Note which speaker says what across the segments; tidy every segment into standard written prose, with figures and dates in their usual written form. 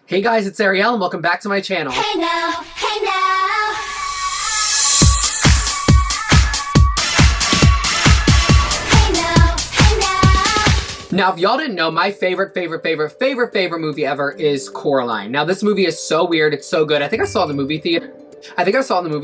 Speaker 1: Hey guys, it's Ariel and welcome back to my channel.
Speaker 2: Hey now, hey now. Hey now, hey now.
Speaker 1: Now, if y'all didn't know, my favorite movie ever is Coraline. Now, this movie is so weird, it's so good. I think I saw it in the movie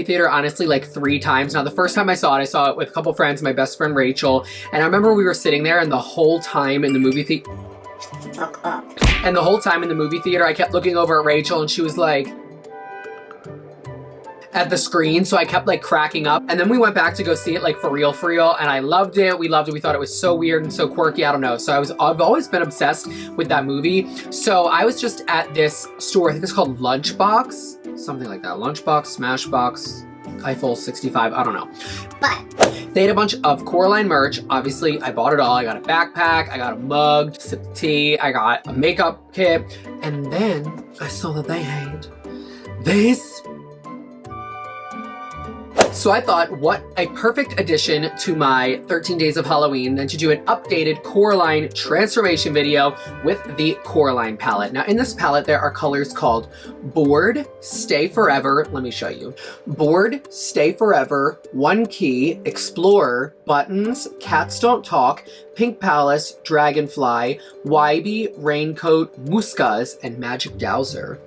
Speaker 1: theater, honestly, like 3 times. Now, the first time I saw it with a couple friends, my best friend Rachel, and I remember we were sitting there and the whole time in the movie theater, I kept looking over at Rachel and she was like, at the screen, so I kept like cracking up. And then we went back to go see it like for real, and I loved it. We loved it. We thought it was so weird and so quirky. I don't know. So I've always been obsessed with that movie. So I was just at this store, I think it's called Lunchbox, something like that. Lunchbox, Smashbox, Eiffel 65, I don't know. But they had a bunch of Coraline merch. Obviously, I bought it all. I got a backpack, I got a mug, sip of tea, I got a makeup kit. And then I saw that they had this. So I thought, what a perfect addition to my 13 Days of Halloween than to do an updated Coraline transformation video with the Coraline palette. Now in this palette, there are colors called Bored, Stay Forever, let me show you. Bored, Stay Forever, One Key, Explorer, Buttons, Cats Don't Talk, Pink Palace, Dragonfly, Wybie, Raincoat, Muskas, and Magic Dowser.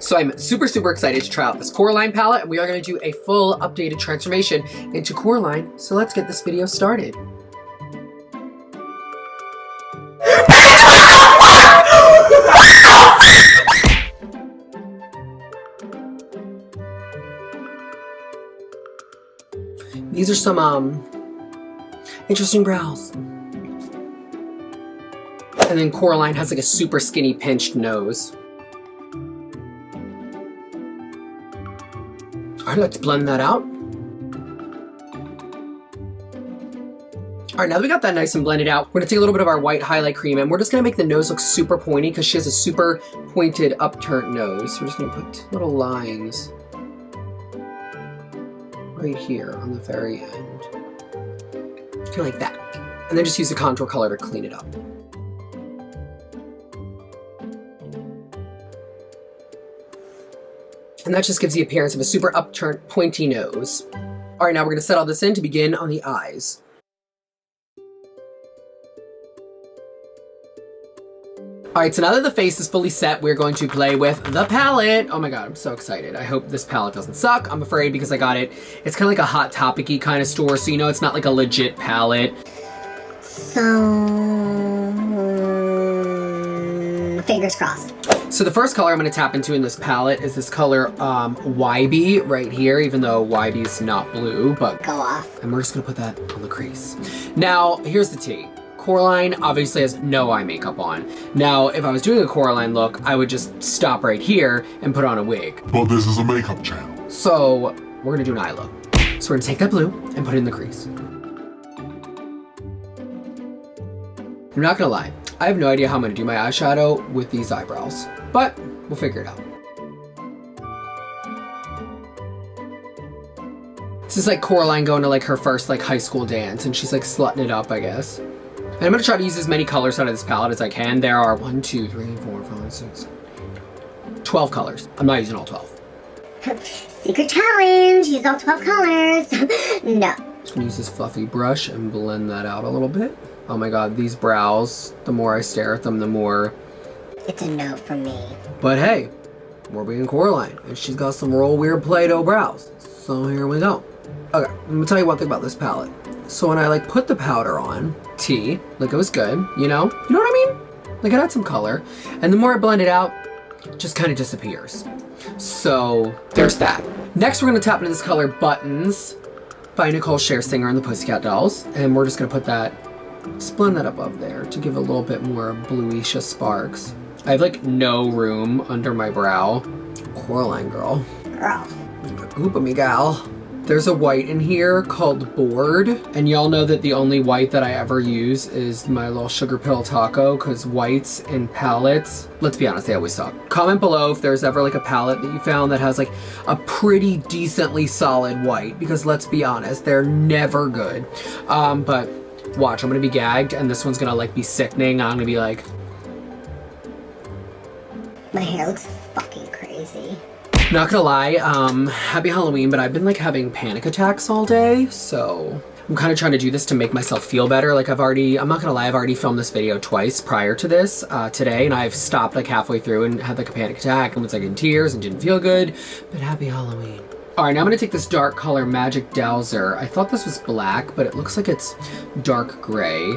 Speaker 1: So I'm super excited to try out this Coraline palette, and we are going to do a full updated transformation into Coraline. So let's get this video started. These are some interesting brows. And then Coraline has like a super skinny pinched nose. All right, let's blend that out. All right, now that we got that nice and blended out, we're gonna take a little bit of our white highlight cream and we're just gonna make the nose look super pointy because she has a super pointed upturned nose. So we're just gonna put little lines right here on the very end. Kind of like that. And then just use the contour color to clean it up. And that just gives the appearance of a super upturned, pointy nose. All right, now we're gonna set all this in to begin on the eyes. All right, so now that the face is fully set, we're going to play with the palette. Oh my God, I'm so excited. I hope this palette doesn't suck. I'm afraid because I got it. It's kind of like a Hot Topic-y kind of store, so you know it's not like a legit palette.
Speaker 2: So, fingers crossed.
Speaker 1: So the first color I'm going to tap into in this palette is this color Wybie right here, even though Wybie's not blue, but
Speaker 2: go off.
Speaker 1: And we're just going to put that on the crease. Now, here's the tea. Coraline obviously has no eye makeup on. Now, if I was doing a Coraline look, I would just stop right here and put on a wig.
Speaker 3: But this is a makeup channel.
Speaker 1: So we're going to do an eye look. So we're going to take that blue and put it in the crease. I'm not going to lie. I have no idea how I'm going to do my eyeshadow with these eyebrows, but we'll figure it out. This is like Coraline going to like her first like high school dance and she's like slutting it up, I guess. And I'm going to try to use as many colors out of this palette as I can. There are 1, 2, 3, 4, 5, 6, 12 colors. I'm not using all 12.
Speaker 2: Secret challenge, use all 12 colors. No.
Speaker 1: Just going to use this fluffy brush and blend that out a little bit. Oh my God, these brows, the more I stare at them, the more...
Speaker 2: It's a no for me.
Speaker 1: But hey, we're being Coraline, and she's got some real weird Play-Doh brows. So here we go. Okay, I'm gonna tell you one thing about this palette. So when I like put the powder on, like it was good, you know? You know what I mean? Like it had some color. And the more I blend it out, it just kind of disappears. So there's that. Next, we're gonna tap into this color Buttons by Nicole Scherzinger and the Pussycat Dolls. And we're just gonna put that, just blend that above there to give a little bit more bluish sparks. I have like no room under my brow. Coraline girl.
Speaker 2: Girl.
Speaker 1: Oop me gal. There's a white in here called Bored, and y'all know that the only white that I ever use is my little sugar pill taco, because whites in palettes, let's be honest, they always suck. Comment below if there's ever like a palette that you found that has like a pretty decently solid white, because let's be honest, they're never good. But watch, I'm gonna be gagged, and this one's gonna like be sickening. I'm gonna be like,
Speaker 2: My hair looks fucking crazy.
Speaker 1: Not gonna lie, happy Halloween, but I've been like having panic attacks all day, so I'm kind of trying to do this to make myself feel better. Like I'm not gonna lie, I've already filmed this video twice prior to this, today, and I've stopped like halfway through and had like a panic attack and was like in tears and didn't feel good, but happy Halloween. All right, now I'm gonna take this dark color Magic Dowser. I thought this was black, but it looks like it's dark gray.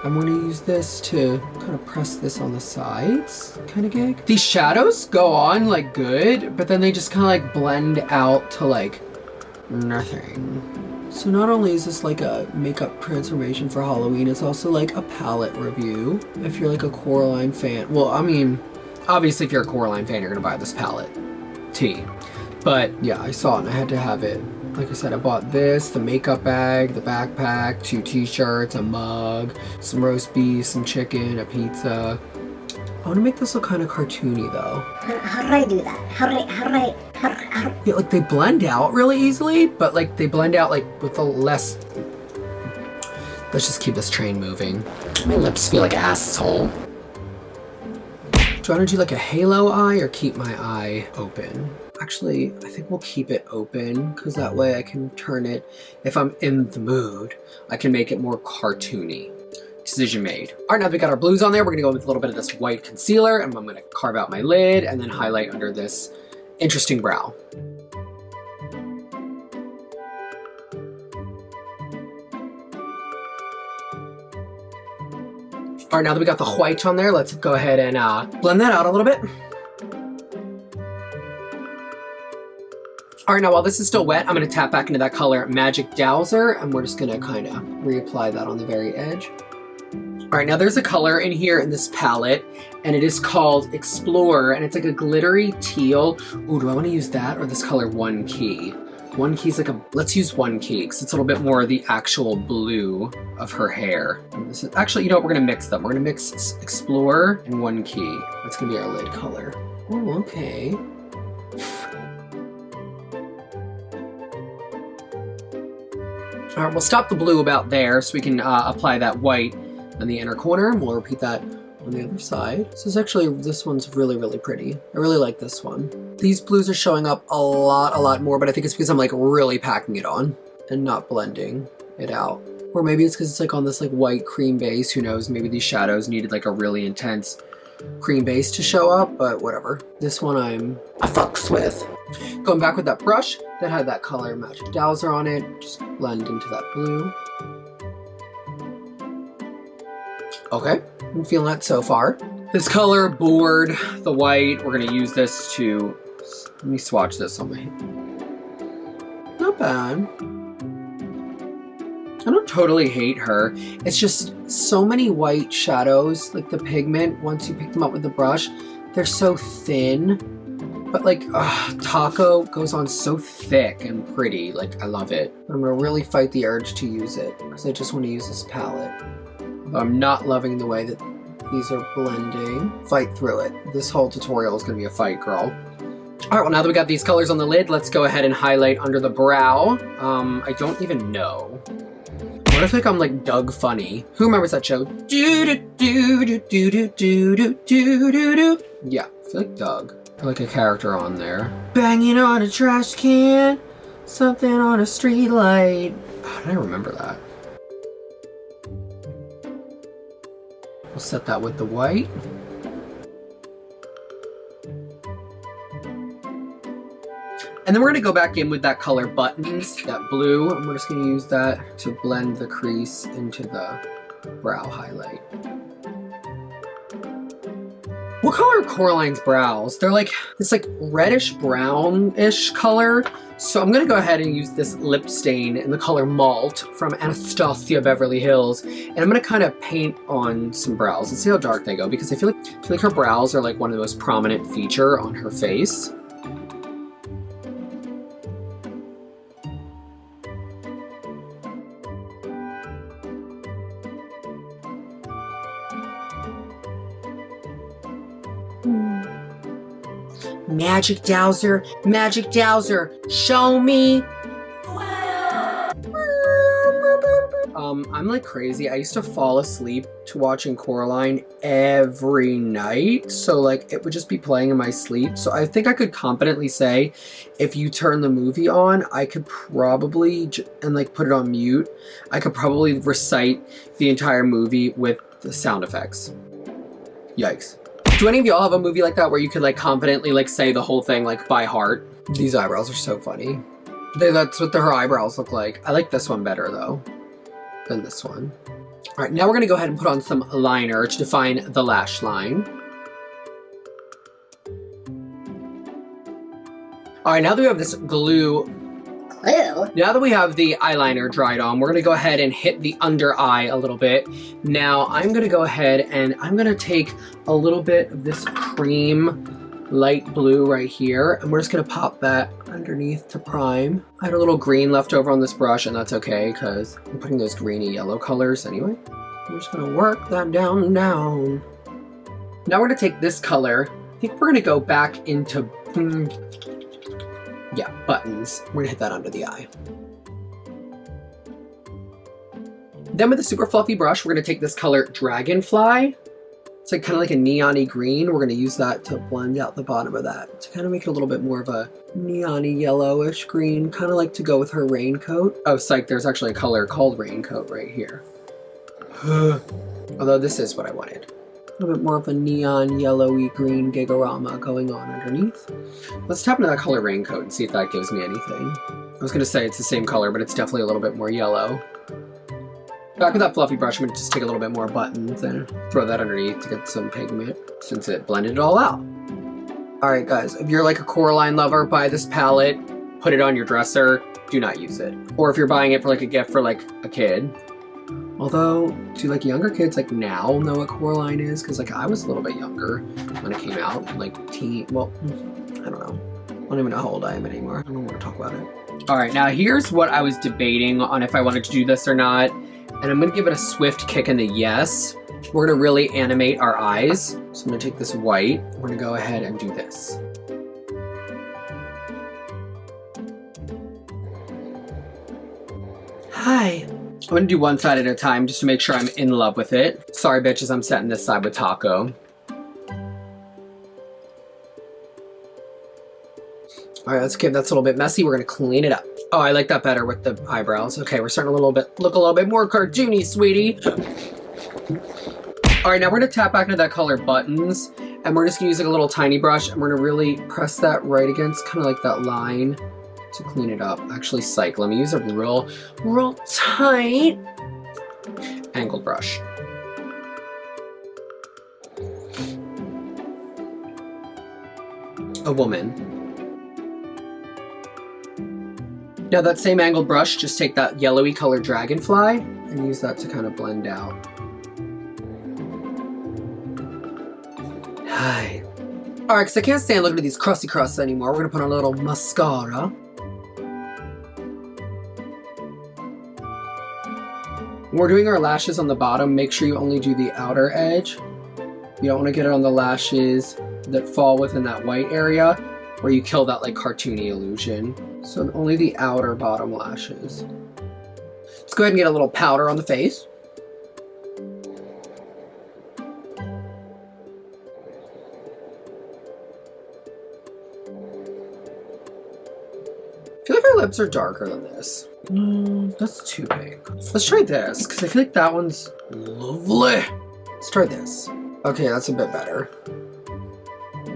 Speaker 1: I'm gonna use this to kind of press this on the sides, kind of gig. These shadows go on like good, but then they just kind of like blend out to like nothing. So not only is this like a makeup transformation for Halloween, it's also like a palette review. If you're like a Coraline fan, well, I mean, obviously if you're a Coraline fan, you're gonna buy this palette, T. But yeah, I saw it and I had to have it. Like I said, I bought this, the makeup bag, the backpack, 2 t-shirts, a mug, some roast beef, some chicken, a pizza. I want to make this look kind of cartoony though.
Speaker 2: How did I do that? How did I?
Speaker 1: Yeah, like they blend out really easily, but like they blend out like with a less... Let's just keep this train moving. My lips feel like asshole. Do I want to do like a halo eye or keep my eye open? Actually, I think we'll keep it open because that way I can turn it, if I'm in the mood, I can make it more cartoony. Decision made. All right, now that we got our blues on there, we're gonna go with a little bit of this white concealer and I'm gonna carve out my lid and then highlight under this interesting brow. All right, now that we got the white on there, let's go ahead and blend that out a little bit. All right, now while this is still wet, I'm gonna tap back into that color Magic Dowser, and we're just gonna kind of reapply that on the very edge. All right, now there's a color in here in this palette, and it is called Explorer, and it's like a glittery teal. Ooh, do I wanna use that or this color One Key? One Key's like let's use One Key, because it's a little bit more the actual blue of her hair. This is, actually, you know what, we're gonna mix them. We're gonna mix Explorer and One Key. That's gonna be our lid color. Oh, okay. All right, we'll stop the blue about there so we can apply that white in the inner corner, and we'll repeat that on the other side. This one's really, really pretty. I really like this one. These blues are showing up a lot more, but I think it's because I'm like really packing it on and not blending it out. Or maybe it's because it's like on this like white cream base, who knows, maybe these shadows needed like a really intense cream base to show up, but whatever. This one I fucks with. Going back with that brush that had that color Magic Dowser on it, just blend into that blue. Okay, I'm feeling that so far. This color, Board, the white, we're gonna use this to, let me swatch this on my hand. Not bad. I don't totally hate her. It's just so many white shadows, like the pigment, once you pick them up with the brush, they're so thin. But like, Taco goes on so thick and pretty. Like, I love it. But I'm gonna really fight the urge to use it because I just want to use this palette. But I'm not loving the way that these are blending. Fight through it. This whole tutorial is gonna be a fight, girl. All right, well, now that we got these colors on the lid, let's go ahead and highlight under the brow. I don't even know. What if like I'm like Doug Funny? Who remembers that show? Yeah, I feel like Doug. Like a character on there. Banging on a trash can, something on a street light. How did I remember that? We'll set that with the white. And then we're gonna go back in with that color Buttons, that blue, and we're just gonna use that to blend the crease into the brow highlight. What color are Coraline's brows? They're like this like reddish brownish color. So I'm gonna go ahead and use this lip stain in the color Malt from Anastasia Beverly Hills. And I'm gonna kind of paint on some brows and see how dark they go, because I feel like her brows are like one of the most prominent feature on her face. Magic Dowser, Magic Dowser, show me. I'm like crazy. I used to fall asleep to watching Coraline every night. So like it would just be playing in my sleep. So I think I could confidently say if you turn the movie on, I could probably, and like put it on mute, I could probably recite the entire movie with the sound effects. Yikes. Do any of y'all have a movie like that where you could like confidently like say the whole thing like by heart? These eyebrows are so funny. That's what her eyebrows look like. I like this one better though than this one. All right, now we're gonna go ahead and put on some liner to define the lash line. All right, now that we have this glue, now that we have the eyeliner dried on, we're gonna go ahead and hit the under eye a little bit. Now I'm gonna go ahead and I'm gonna take a little bit of this cream light blue right here, and we're just gonna pop that underneath to prime. I had a little green left over on this brush, and that's okay because I'm putting those greeny yellow colors anyway. I'm just gonna work that down. Now we're gonna take this color. I think we're gonna go back into, yeah, buttons. We're gonna hit that under the eye. Then with a super fluffy brush, we're gonna take this color Dragonfly. It's like kind of like a neon-y green. We're gonna use that to blend out the bottom of that to kind of make it a little bit more of a neon-y yellowish green, kind of like to go with her raincoat. Oh, psych, there's actually a color called Raincoat right here. Although this is what I wanted. A little bit more of a neon yellowy green Gigarama going on underneath. Let's tap into that color Raincoat and see if that gives me anything. I was gonna say it's the same color, but it's definitely a little bit more yellow. Back with that fluffy brush, I'm gonna just take a little bit more buttons and throw that underneath to get some pigment since it blended it all out. All right, guys, if you're like a Coraline lover, buy this palette, put it on your dresser, do not use it. Or if you're buying it for like a gift for like a kid. Although, do like younger kids like now know what Coraline is? Because like I was a little bit younger when it came out, like teen, well, I don't know. I don't even know how old I am anymore. I don't want to talk about it. All right, now here's what I was debating on if I wanted to do this or not. And I'm gonna give it a swift kick in the yes. We're gonna really animate our eyes. So I'm gonna take this white. We're gonna go ahead and do this. Hi. I'm gonna do one side at a time just to make sure I'm in love with it. Sorry bitches, I'm setting this side with Taco. All right, let's give that's a little bit messy. We're gonna clean it up. Oh, I like that better with the eyebrows. Okay, we're starting to look a little bit more cartoony, sweetie. All right, now we're gonna tap back into that color Buttons, and we're just gonna use like a little tiny brush, and we're gonna really press that right against kind of like that line to clean it up. Actually, psych, let me use a real tight angled brush. A woman. Now that same angled brush, just take that yellowy color Dragonfly and use that to kind of blend out. Hi. All right, because I can't stand looking at these crusty crusts anymore. We're gonna put on a little mascara. When we're doing our lashes on the bottom, make sure you only do the outer edge. You don't want to get it on the lashes that fall within that white area where you kill that like cartoony illusion. So only the outer bottom lashes. Let's go ahead and get a little powder on the face. I feel like our lips are darker than this. That's too big. Let's try this, because I feel like that one's lovely. Let's try this. Okay, that's a bit better.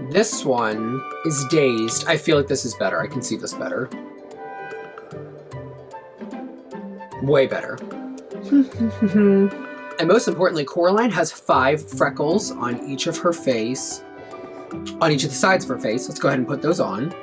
Speaker 1: This one is Dazed. I feel like this is better. I can see this better. Way better. And most importantly, Coraline has 5 freckles on each of her face. On each of the sides of her face. Let's go ahead and put those on.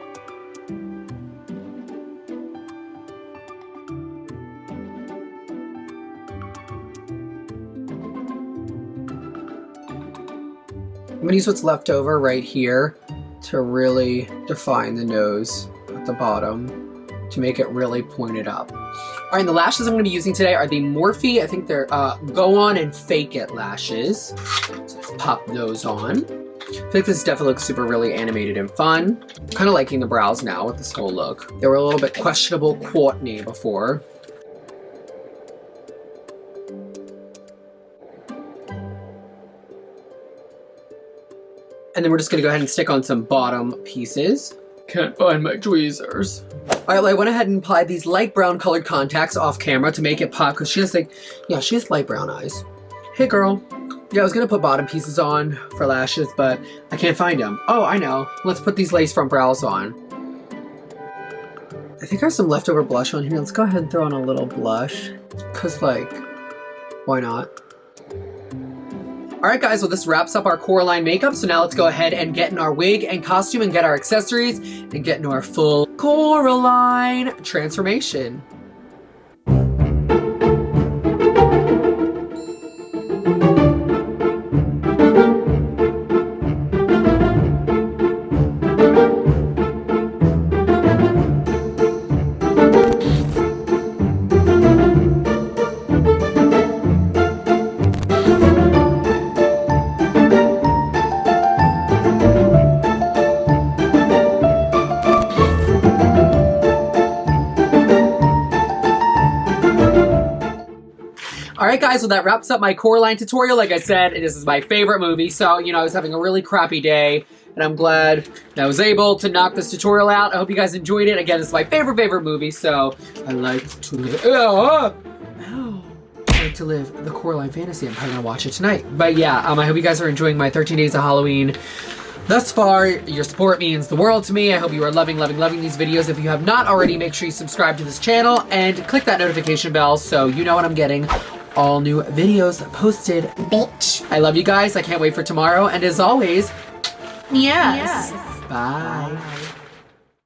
Speaker 1: I'm gonna use what's left over right here to really define the nose at the bottom to make it really pointed up. All right, and the lashes I'm gonna be using today are the Morphe. I think they're Go On and Fake It lashes. So pop those on. I feel like this definitely looks super really animated and fun. Kind of liking the brows now with this whole look. They were a little bit questionable Courtney before. And then we're just gonna go ahead and stick on some bottom pieces. Can't find my tweezers. All right, well, I went ahead and applied these light brown colored contacts off camera to make it pop, because she has she has light brown eyes. Hey girl. Yeah, I was gonna put bottom pieces on for lashes, but I can't find them. Oh, I know. Let's put these lace front brows on. I think I have some leftover blush on here. Let's go ahead and throw on a little blush. Cause why not? Alright guys, well this wraps up our Coraline makeup, so now let's go ahead and get in our wig and costume and get our accessories and get into our full Coraline transformation. Alright guys, well that wraps up my Coraline tutorial. Like I said, this is my favorite movie, so, I was having a really crappy day, and I'm glad that I was able to knock this tutorial out. I hope you guys enjoyed it. Again, it's my favorite movie, so I like to live... I like to live the Coraline fantasy. I'm probably gonna watch it tonight. But yeah, I hope you guys are enjoying my 13 days of Halloween. Thus far, your support means the world to me. I hope you are loving these videos. If you have not already, make sure you subscribe to this channel and click that notification bell so you know when I'm getting all new videos posted.
Speaker 2: Bitch.
Speaker 1: I love you guys. I can't wait for tomorrow. And as always,
Speaker 4: Yes.
Speaker 1: bye.